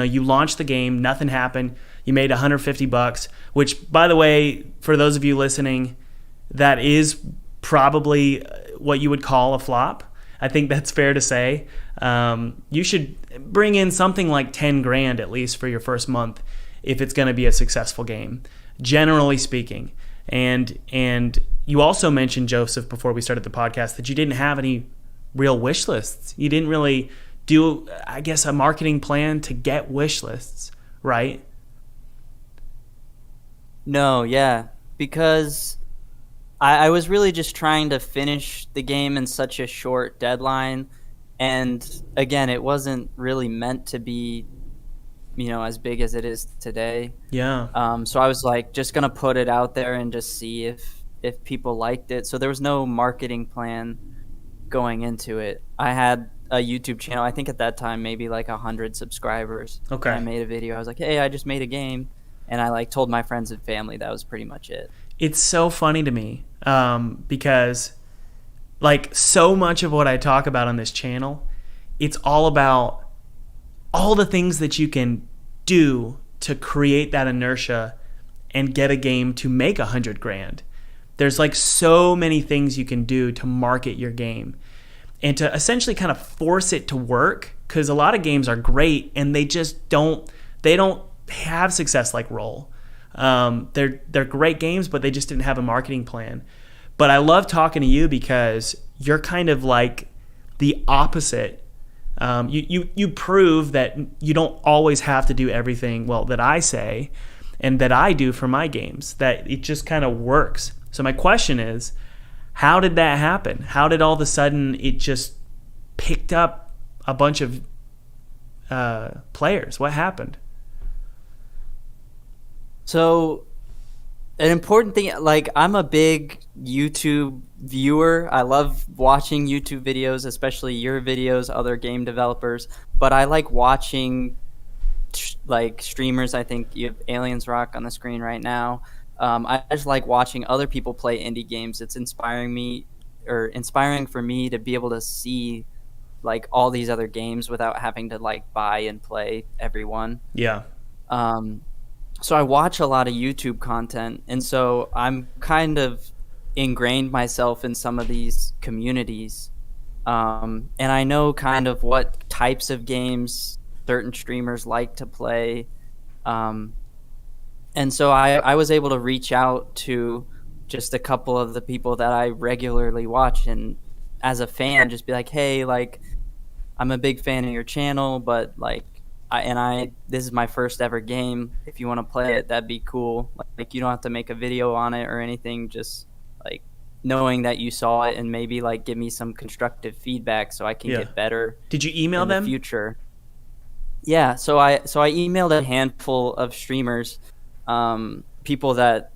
You launched the game, nothing happened. You made $150, which, by the way, for those of you listening, that is probably what you would call a flop. I think that's fair to say. You should bring in something like 10 grand at least for your first month if it's going to be a successful game, generally speaking. And you also mentioned, Joseph, before we started the podcast, that you didn't have any real wish lists. You didn't really do, I guess, a marketing plan to get wish lists, right? No, yeah, because I was really just trying to finish the game in such a short deadline. And again, it wasn't really meant to be, as big as it is today. Yeah. So I was like, just going to put it out there and just see if people liked it. So there was no marketing plan going into it. I had a YouTube channel. I think at that time, maybe like 100 subscribers. Okay. And I made a video. I was like, hey, I just made a game. And I told my friends and family. That was pretty much it. It's so funny to me because so much of what I talk about on this channel, it's all about all the things that you can do to create that inertia and get a game to make 100 grand. There's so many things you can do to market your game and to essentially kind of force it to work, because a lot of games are great and they just don't have success like Roll. They're great games, but they just didn't have a marketing plan. But I love talking to you because you're kind of like the opposite. You prove that you don't always have to do everything that I say and that I do for my games, that it just kind of works. So my question is, how did that happen? How did all of a sudden it just picked up a bunch of players? What happened? So an important thing, I'm a big YouTube viewer. I love watching YouTube videos, especially your videos, other game developers. But I like watching streamers. I think you have Aliens Rock on the screen right now. I just like watching other people play indie games. It's inspiring for me to be able to see all these other games without having to buy and play every one. Yeah. So I watch a lot of YouTube content, and so I'm kind of ingrained myself in some of these communities. And I know kind of what types of games certain streamers like to play. And so I was able to reach out to just a couple of the people that I regularly watch, and as a fan, just be like, hey, I'm a big fan of your channel, but this is my first ever game. If you want to play it, that'd be cool. You don't have to make a video on it or anything. Just knowing that you saw it and maybe give me some constructive feedback so I can get better. Did you email them? In the future? Yeah. So I emailed a handful of streamers, people that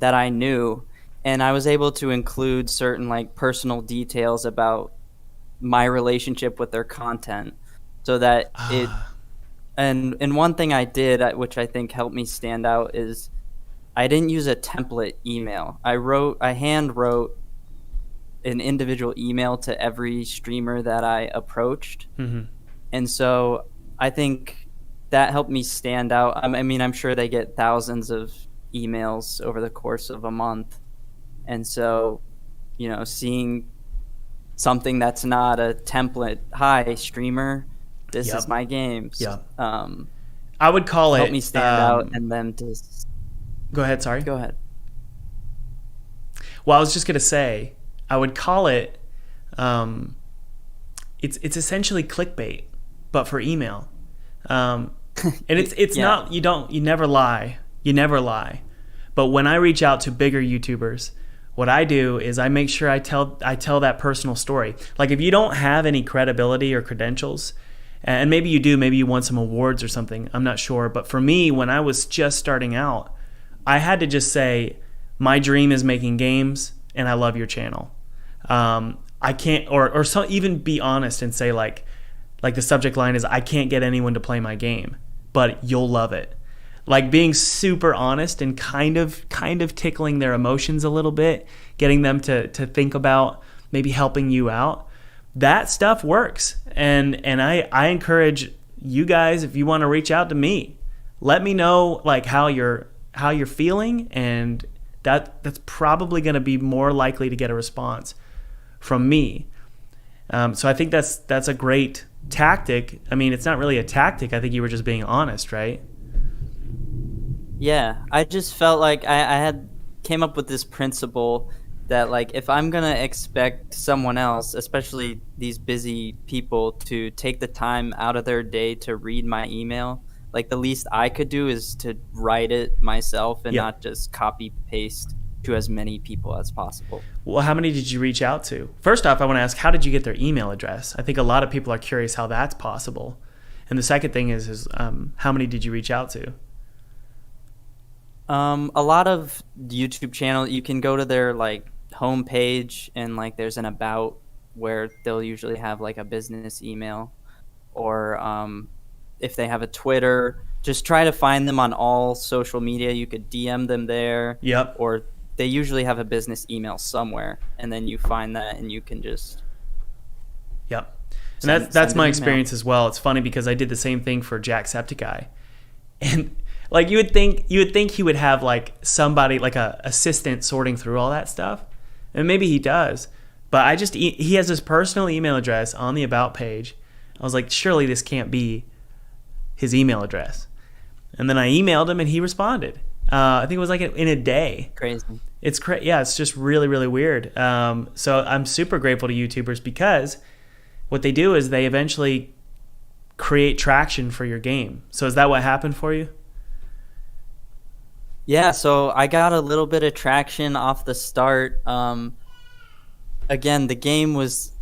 I knew, and I was able to include certain personal details about my relationship with their content, so that it. And one thing I did, which I think helped me stand out, is I didn't use a template email. I hand wrote an individual email to every streamer that I approached. Mm-hmm. And so I think that helped me stand out. I mean, I'm sure they get thousands of emails over the course of a month. And so, seeing something that's not a template, hi, streamer, this is my games. Yeah. I would call it. Help me stand out, and then just. Go ahead. Sorry. Go ahead. Well, I was just gonna say, I would call it. It's essentially clickbait, but for email. And it's not. You never lie. You never lie. But when I reach out to bigger YouTubers, what I do is I make sure I tell that personal story. If you don't have any credibility or credentials. And maybe you do, maybe you won some awards or something, I'm not sure. But for me, when I was just starting out, I had to just say, my dream is making games and I love your channel. I can't, or even be honest and say the subject line is, I can't get anyone to play my game, but you'll love it. Being super honest and kind of tickling their emotions a little bit, getting them to think about maybe helping you out. That stuff works, and I encourage you guys, if you want to reach out to me, let me know like how you're feeling, and that's probably going to be more likely to get a response from me. So I think that's a great tactic. I mean, it's not really a tactic. I think you were just being honest, right? Yeah, I just felt like I had came up with this principle that like if I'm gonna expect someone else, especially these busy people, to take the time out of their day to read my email, like the least I could do is to write it myself and not just copy paste to as many people as possible. Well, how many did you reach out to? First off, I want to ask, how did you get their email address? I think a lot of people are curious how that's possible. And the second thing is how many did you reach out to? A lot of YouTube channels, you can go to their like homepage and like there's an about where they'll usually have like a business email, or if they have a Twitter, just try to find them on all social media. You could DM them there. Yep. Or they usually have a business email somewhere, and then you find that and you can just Yep. And that's my experience as well. It's funny because I did the same thing for Jacksepticeye. And like you would think he would have like somebody like a assistant sorting through all that stuff, and maybe he does. But he has his personal email address on the about page. I was like, surely this can't be his email address. And then I emailed him, and he responded. I think it was like in a day. Crazy. It's yeah, it's just really really weird. So I'm super grateful to YouTubers because what they do is they eventually create traction for your game. So is that what happened for you? Yeah, so I got a little bit of traction off the start. Again, the game was...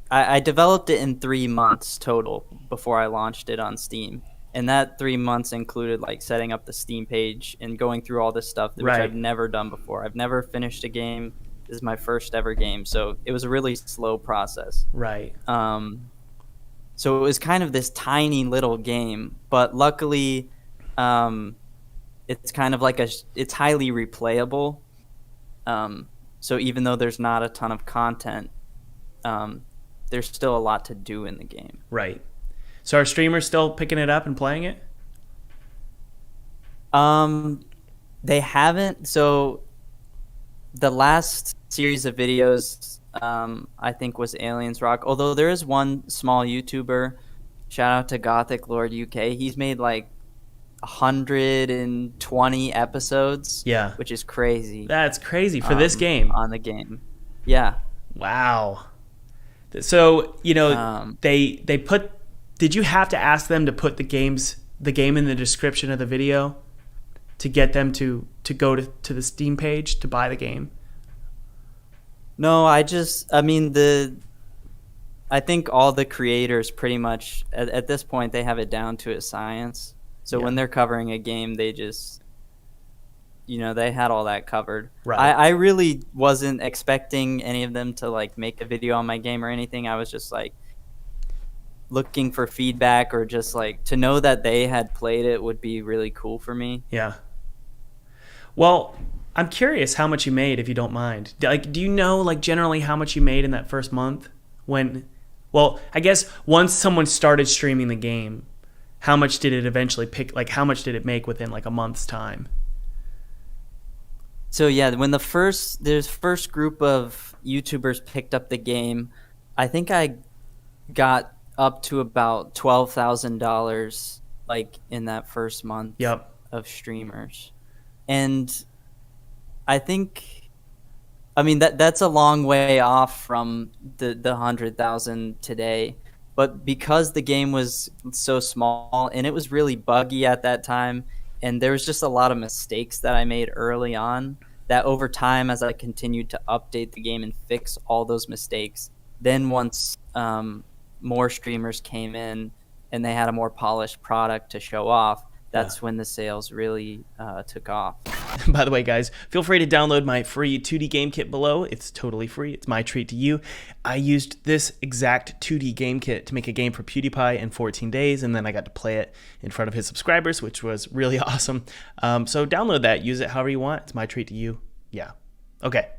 I developed it in 3 months total before I launched it on Steam. And that 3 months included like setting up the Steam page and going through all this stuff, which I've never done before. I've never finished a game. This is my first ever game. So it was a really slow process. Right. So it was kind of this tiny little game, but luckily... it's kind of like it's highly replayable. So even though there's not a ton of content, there's still a lot to do in the game. Right. So are streamers still picking it up and playing it? They haven't. So the last series of videos, I think was Aliens Rock. Although there is one small YouTuber, shout out to Gothic Lord UK. He's made like 120 episodes. Yeah. Which is crazy. That's crazy for this game. On the game. Yeah. Wow. So, they put... Did you have to ask them to put the game in the description of the video to get them to go to the Steam page to buy the game? No, I think all the creators pretty much, at this point, they have it down to a science. So when they're covering a game, they just, they had all that covered. Right. I really wasn't expecting any of them to like make a video on my game or anything. I was just like looking for feedback, or just like to know that they had played it would be really cool for me. Yeah. Well, I'm curious how much you made, if you don't mind. Like, do you know like generally how much you made in that first month? I guess once someone started streaming the game, how much did it eventually how much did it make within like a month's time? So yeah, when the first group of YouTubers picked up the game, I think I got up to about $12,000 like in that first month. Yep. Of streamers. And I think, that's a long way off from the 100,000 today. But because the game was so small and it was really buggy at that time, and there was just a lot of mistakes that I made early on, that over time, as I continued to update the game and fix all those mistakes, then once more streamers came in and they had a more polished product to show off, that's when the sales really took off. By the way, guys, feel free to download my free 2D game kit below. It's totally free. It's my treat to you. I used this exact 2D game kit to make a game for PewDiePie in 14 days, and then I got to play it in front of his subscribers, which was really awesome. So download that. Use it however you want. It's my treat to you. Yeah. Okay.